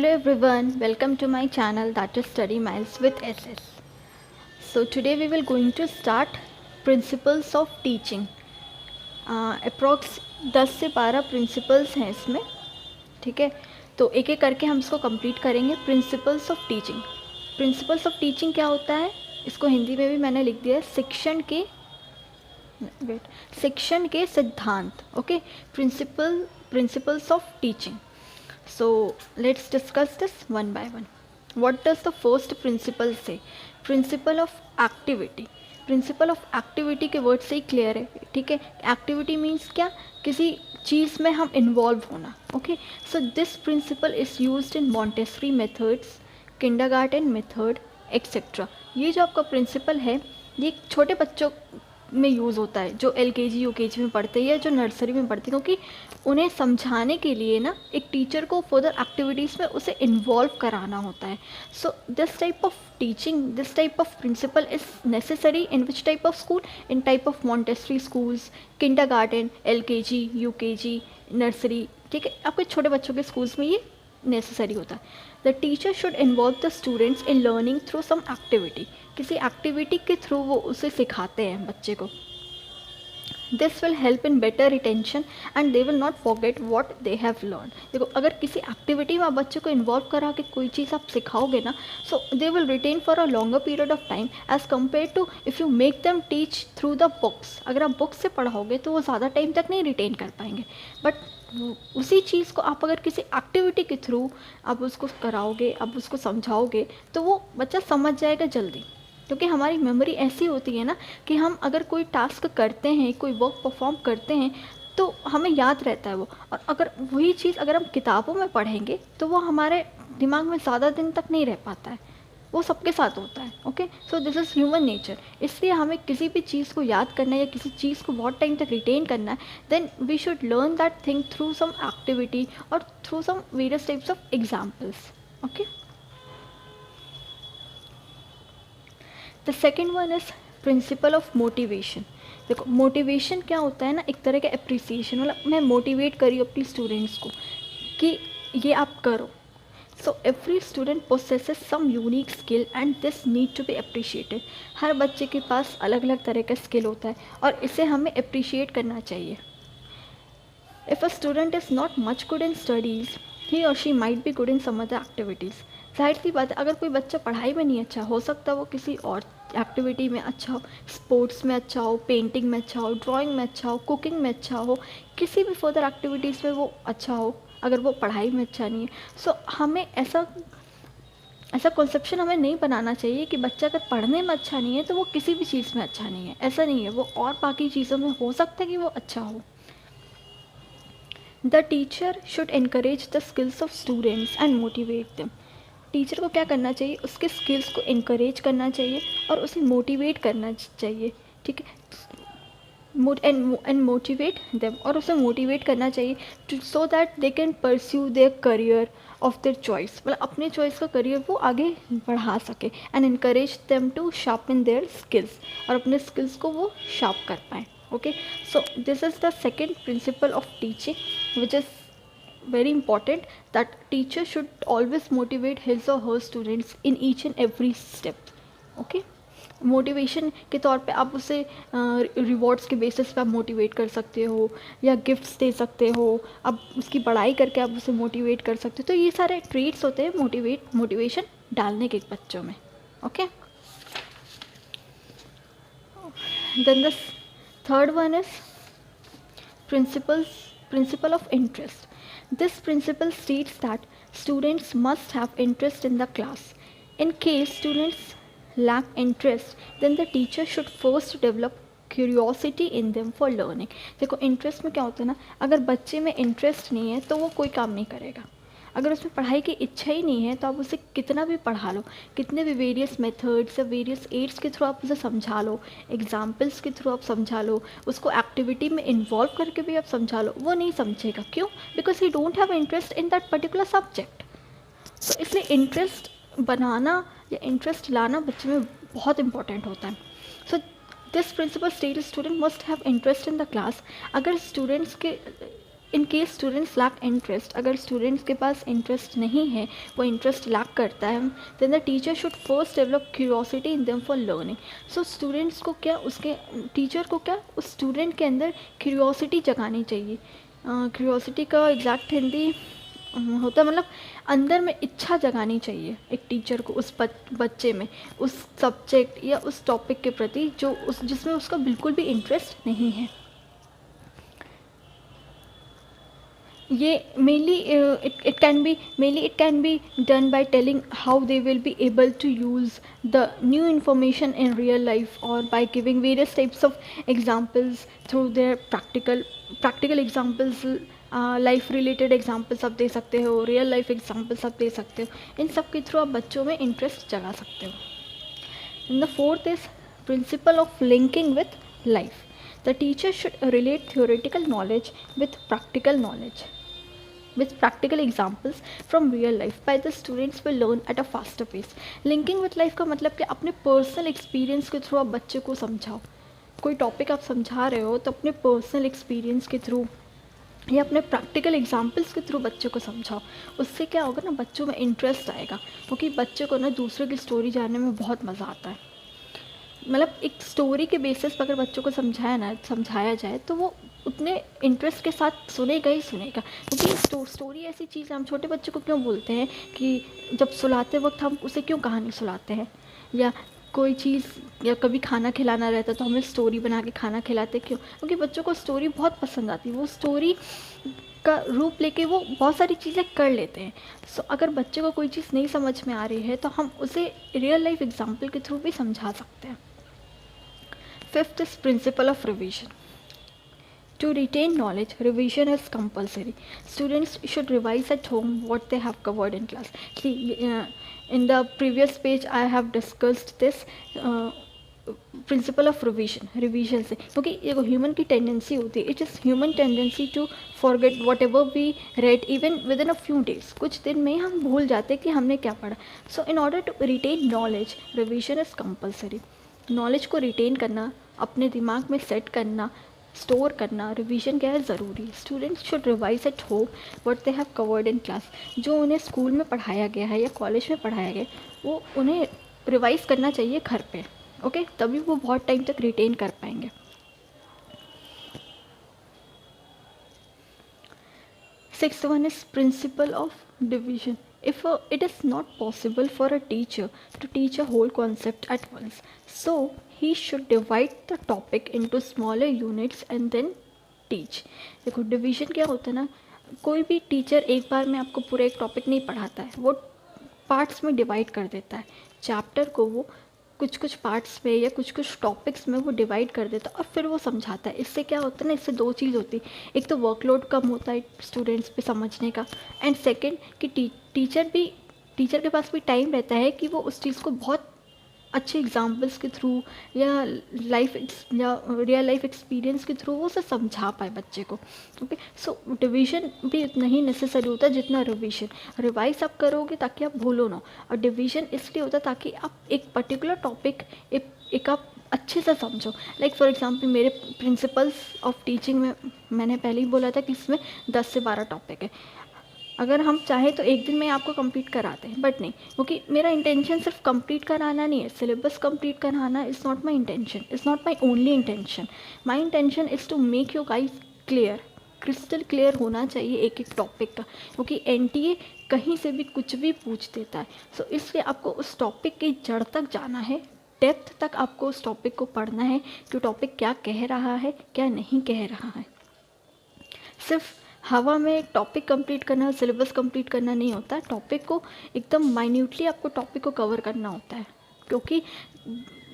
Hello everyone, welcome to my channel that is Study Miles with SS. So today we will going to start principles of teaching. Approx 10 से 12 principles हैं इसमें, ठीक है। तो एक एक करके हम इसको कंप्लीट करेंगे। Principles of teaching, principles of teaching क्या होता है, इसको हिंदी में भी मैंने लिख दिया है, शिक्षण के सिद्धांत। Okay, principles of teaching. So let's discuss this one by one. What does the first principle say? Principle of activity. Principle of activity के वर्ड से ही क्लियर है, ठीक है। एक्टिविटी मीन्स क्या, किसी चीज़ में हम इन्वॉल्व होना। Okay, so this principal is used in Montessori methods, kindergarten method etcetera. ये जो आपका प्रिंसिपल है ये छोटे बच्चों में यूज़ होता है जो एलकेजी यूकेजी में पढ़ते हैं या जो नर्सरी में पढ़ते हैं, क्योंकि उन्हें समझाने के लिए ना एक टीचर को फर्दर एक्टिविटीज़ में उसे इन्वॉल्व कराना होता है। So this type of teaching, this type of principle is necessary in which type of school, in type of Montessori schools, kindergarten, LKG UKG, nursery, ठीक है। आपके छोटे बच्चों के स्कूल्स में ये नेसेसरी होता है। The teacher should involve the students in learning through some activity, किसी एक्टिविटी के थ्रू वो उसे सिखाते हैं बच्चे को। This will help in better retention and they will not forget what they have learn. देखो, अगर किसी एक्टिविटी में आप बच्चे को इन्वॉल्व करा के कोई चीज़ आप सिखाओगे ना, so they will retain for a longer period of time as compare to if you make them teach through the books. अगर आप बुक्स से पढ़ाओगे तो वो ज़्यादा टाइम तक नहीं रिटेन कर पाएंगे, बट उसी चीज़ को आप अगर किसी एक्टिविटी के थ्रू आप उसको कराओगे, आप उसको समझाओगे, तो वो बच्चा समझ जाएगा जल्दी। क्योंकि हमारी मेमोरी ऐसी होती है ना कि हम अगर कोई टास्क करते हैं, कोई वर्क परफॉर्म करते हैं, तो हमें याद रहता है वो। और अगर वही चीज़ अगर हम किताबों में पढ़ेंगे तो वो हमारे दिमाग में ज़्यादा दिन तक नहीं रह पाता है। वो सबके साथ होता है। Okay, so this is human nature. इसलिए हमें किसी भी चीज़ को याद करना है या किसी चीज़ को बहुत टाइम तक रिटेन करना है, then we should learn that thing through some activity और through some various types of examples. Okay, the second one is principle of motivation. देखो, मोटिवेशन क्या होता है ना, एक तरह का अप्रिसिएशन, मतलब मैं मोटिवेट करी अपनी स्टूडेंट्स को कि ये आप करो। So every student possesses some unique skill and this need to be appreciated. हर बच्चे के पास अलग अलग तरह का स्किल होता है और इसे हमें अप्रिशिएट करना चाहिए। If a student is not much good in studies, he और she might be good in some other activities. जाहिर सी बात है, अगर कोई बच्चा पढ़ाई में नहीं अच्छा, हो सकता है वो किसी और एक्टिविटी में अच्छा हो, स्पोर्ट्स में अच्छा हो, पेंटिंग में अच्छा हो, ड्राइंग में अच्छा हो, कुकिंग में अच्छा हो, किसी भी फर्दर एक्टिविटीज़ में वो अच्छा हो, अगर वो पढ़ाई में अच्छा नहीं है। सो हमें ऐसा कॉन्सेप्शन हमें नहीं बनाना चाहिए कि बच्चा अगर पढ़ने में अच्छा नहीं है तो वो किसी भी चीज़ में अच्छा नहीं है। ऐसा नहीं है, वो और बाकी चीज़ों में हो सकता है कि वो अच्छा हो। The teacher should encourage the skills of students and motivate them. Teacher को क्या करना चाहिए, उसके स्किल्स को इनक्रेज करना चाहिए और उसे मोटिवेट करना चाहिए, ठीक है। एंड मोटिवेट देम, और उसे मोटिवेट करना चाहिए to so that they can pursue their career of their choice, मतलब अपने चॉइस का करियर वो आगे बढ़ा सके। And increase them to sharpen their skills, और अपने स्किल्स को वो शार्प कर पाएँ। Okay, so this is the second principle of teaching which is very important, that teacher should always motivate his or her students in each and every step. Okay, motivation के तौर पे आप उसे rewards के basis पे आप motivate कर सकते हो, या गिफ्ट्स दे सकते हो, अब उसकी पढ़ाई करके आप उसे मोटिवेट कर सकते हो। तो ये सारे ट्रेट्स होते हैं मोटिवेशन डालने के बच्चों में। Okay, then the third one is principle of interest. This principle states that students must have interest in the class. In case students lack interest, then the teacher should first develop curiosity in them for learning. देखो, interest में क्या होता है ना, अगर बच्चे में interest नहीं है तो वो कोई काम नहीं करेगा। अगर उसमें पढ़ाई की इच्छा ही नहीं है तो आप उसे कितना भी पढ़ा लो, कितने भी वेरियस मेथड्स या वेरियस एड्स के थ्रू आप उसे समझा लो, एग्जाम्पल्स के थ्रू आप समझा लो, उसको एक्टिविटी में इन्वॉल्व करके भी आप समझा लो, वो नहीं समझेगा। क्यों? Because he don't have interest in that particular subject. तो इसलिए इंटरेस्ट बनाना या इंटरेस्ट लाना बच्चे में बहुत इंपॉर्टेंट होता है। So this principle state student must have interest in the class. अगर स्टूडेंट्स के in case students lack interest, अगर स्टूडेंट्स के पास इंटरेस्ट नहीं है, वो इंटरेस्ट लैक करता है, then the teacher should first develop curiosity in them for learning. So students को क्या, उसके टीचर को क्या, उस स्टूडेंट के अंदर क्यूरियोसिटी जगानी चाहिए। क्यूरियोसिटी का एग्जैक्ट हिंदी होता है मतलब अंदर में इच्छा जगानी चाहिए एक टीचर को उस बच्चे में, उस सब्जेक्ट या उस टॉपिक के प्रति जो उस जिसमें उसका बिल्कुल भी इंटरेस्ट नहीं है। ये mainly it can be done by telling how they will be able to use the new information in real life, or by giving various types of examples through their practical examples, life related examples आप दे सकते हो, real life examples आप दे सकते हो। इन सब के through आप बच्चों में इंटरेस्ट जगा सकते हो। And the fourth is principle of linking with life. The teacher should relate theoretical knowledge with practical knowledge with practical examples from real life, by the students will learn at a faster pace. Linking with life का मतलब कि अपने personal experience के through आप बच्चे को समझाओ। कोई टॉपिक आप समझा रहे हो तो अपने पर्सनल एक्सपीरियंस के थ्रू या अपने प्रैक्टिकल एग्जाम्पल्स के थ्रू बच्चे को समझाओ। उससे क्या होगा ना, बच्चों में इंटरेस्ट आएगा, क्योंकि बच्चे को ना दूसरे की स्टोरी जानने में बहुत मज़ा आता है। मतलब एक स्टोरी के बेसिस पर अगर बच्चों को समझाया जाए तो वो उतने इंटरेस्ट के साथ सुनेगा ही सुनेगा। क्योंकि स्टोरी ऐसी चीज़ है, हम छोटे बच्चे को क्यों बोलते हैं कि जब सुलाते वक्त हम उसे क्यों कहानी सुलाते हैं, या कोई चीज़ या कभी खाना खिलाना रहता तो हमें स्टोरी बना के खाना खिलाते क्यों? क्योंकि बच्चों को स्टोरी बहुत पसंद आती है, वो स्टोरी का रूप लेके वो बहुत सारी चीज़ें कर लेते हैं। सो अगर बच्चे को कोई चीज़ नहीं समझ में आ रही है तो हम उसे रियल लाइफ एग्जाम्पल के थ्रू भी समझा सकते हैं। Fifth is principle of revision. To retain knowledge, revision is compulsory. Students should revise at home what they have covered in class. See, in the previous page I have discussed this principle of revision से, क्योंकि ये human की tendency होती है, it is human tendency to forget whatever we read even within a few days. कुछ दिन में हम भूल जाते हैं कि हमने क्या पढ़ा। So in order to retain knowledge, revision is compulsory. Knowledge को रिटेन करना, अपने दिमाग में सेट करना, स्टोर करना, रिवीजन क्या है, ज़रूरी। Students should revise at home what they have covered in class. जो उन्हें स्कूल में पढ़ाया गया है या कॉलेज में पढ़ाया गया वो उन्हें रिवाइज करना चाहिए घर पे, ओके? तभी वो बहुत टाइम तक रिटेन कर पाएंगे। Sixth one is principle of division. If it is not possible for a teacher to teach a whole concept at once, so he should divide the topic into smaller units and then teach. देखो division क्या होता है ना, कोई भी teacher एक बार में आपको पूरा एक टॉपिक नहीं पढ़ाता है, वो पार्ट्स में डिवाइड कर देता है। चैप्टर को वो कुछ कुछ पार्ट्स में या कुछ कुछ टॉपिक्स में वो डिवाइड कर देता है और फिर वो समझाता है। इससे क्या होता है ना, इससे दो चीज़ होती है, एक तो वर्कलोड कम होता है स्टूडेंट्स पे समझने का, एंड सेकंड कि टीचर के पास भी टाइम रहता है कि वो उस चीज़ को बहुत अच्छे एग्जाम्पल्स के थ्रू या रियल लाइफ एक्सपीरियंस के थ्रू वो उसे समझा पाए बच्चे को, ओके? सो डिवीजन भी उतना ही नेसेसरी होता है जितना रिवीजन। रिवाइज आप करोगे ताकि आप भूलो ना, और डिवीजन इसलिए होता है ताकि आप एक पर्टिकुलर टॉपिक एक आप अच्छे से समझो। लाइक फॉर एग्जांपल मेरे प्रिंसिपल्स ऑफ टीचिंग में मैंने पहले ही बोला था कि इसमें 10 से 12 टॉपिक है। अगर हम चाहें तो एक दिन में आपको कंप्लीट कराते हैं, बट नहीं, क्योंकि मेरा इंटेंशन सिर्फ कंप्लीट कराना नहीं है, सिलेबस कंप्लीट कराना is not my intention, is not my only intention. My intention is to make you guys clear, crystal clear होना चाहिए एक एक टॉपिक का, क्योंकि एनटीए कहीं से भी कुछ भी पूछ देता है। सो इसलिए आपको उस टॉपिक की जड़ तक जाना है, डेप्थ तक आपको उस टॉपिक को पढ़ना है कि टॉपिक क्या कह रहा है, क्या नहीं कह रहा है। सिर्फ हवा में एक टॉपिक कंप्लीट करना, सिलेबस कंप्लीट करना नहीं होता है, टॉपिक को एकदम माइन्यूटली आपको टॉपिक को कवर करना होता है, क्योंकि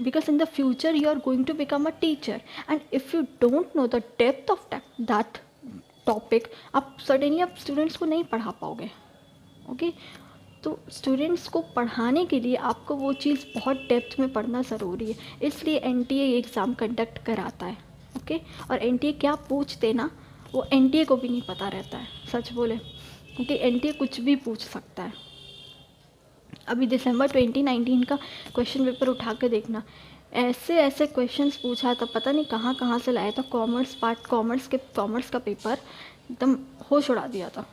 because in the future you are going to become a teacher, and if you don't know the depth of that topic, आप सडनली आप स्टूडेंट्स को नहीं पढ़ा पाओगे, ओके? तो स्टूडेंट्स को पढ़ाने के लिए आपको वो चीज़ बहुत डेप्थ में पढ़ना ज़रूरी है, इसलिए एनटीए एग्ज़ाम कंडक्ट कराता है, ओके? और एनटीए क्या पूछते ना, वो एनटीए को भी नहीं पता रहता है, सच बोले, क्योंकि एनटीए कुछ भी पूछ सकता है। अभी दिसंबर 2019 का क्वेश्चन पेपर उठा के देखना, ऐसे ऐसे क्वेश्चंस पूछा था, पता नहीं कहाँ कहाँ से लाया था। कॉमर्स का पेपर एकदम होश उड़ा दिया था।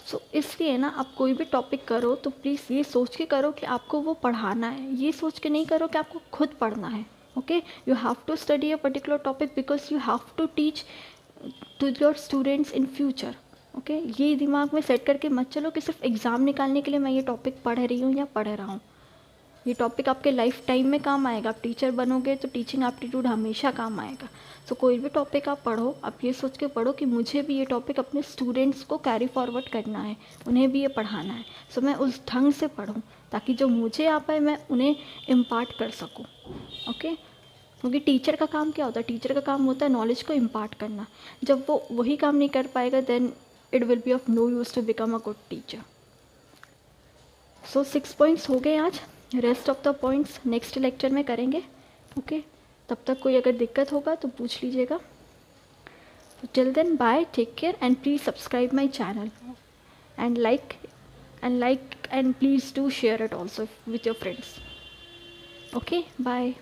सो इसलिए ना आप कोई भी टॉपिक करो तो प्लीज़ ये सोच के करो कि आपको वो पढ़ाना है, ये सोच के नहीं करो कि आपको खुद पढ़ना है। Okay, you have to study a particular topic because you have to teach to your students in future. Okay, ये दिमाग में सेट करके मत चलो कि सिर्फ एग्ज़ाम निकालने के लिए मैं ये टॉपिक पढ़ रही हूँ या पढ़ रहा हूँ। ये टॉपिक आपके लाइफ टाइम में काम आएगा। आप टीचर बनोगे तो टीचिंग एप्टीट्यूड हमेशा काम आएगा। सो कोई भी टॉपिक आप पढ़ो, आप ये सोच के पढ़ो कि मुझे भी ये टॉपिक अपने स्टूडेंट्स को कैरी फॉरवर्ड करना है, उन्हें भी ये पढ़ाना है। सो मैं उस ढंग से पढूँ ताकि जो मुझे आ पाए मैं उन्हें इम्पार्ट कर सकूँ। ओके, क्योंकि टीचर का काम क्या होता है? टीचर का काम होता है नॉलेज को इम्पार्ट करना। जब वो वही काम नहीं कर पाएगा then it will be of no use to become a good teacher. So 6 points हो गए आज। Rest of the points next lecture में करेंगे। ओके, तब तक कोई अगर दिक्कत होगा तो पूछ लीजिएगा। तो till then bye, take care and please subscribe my channel and like and please do share it also with your friends. Okay, bye.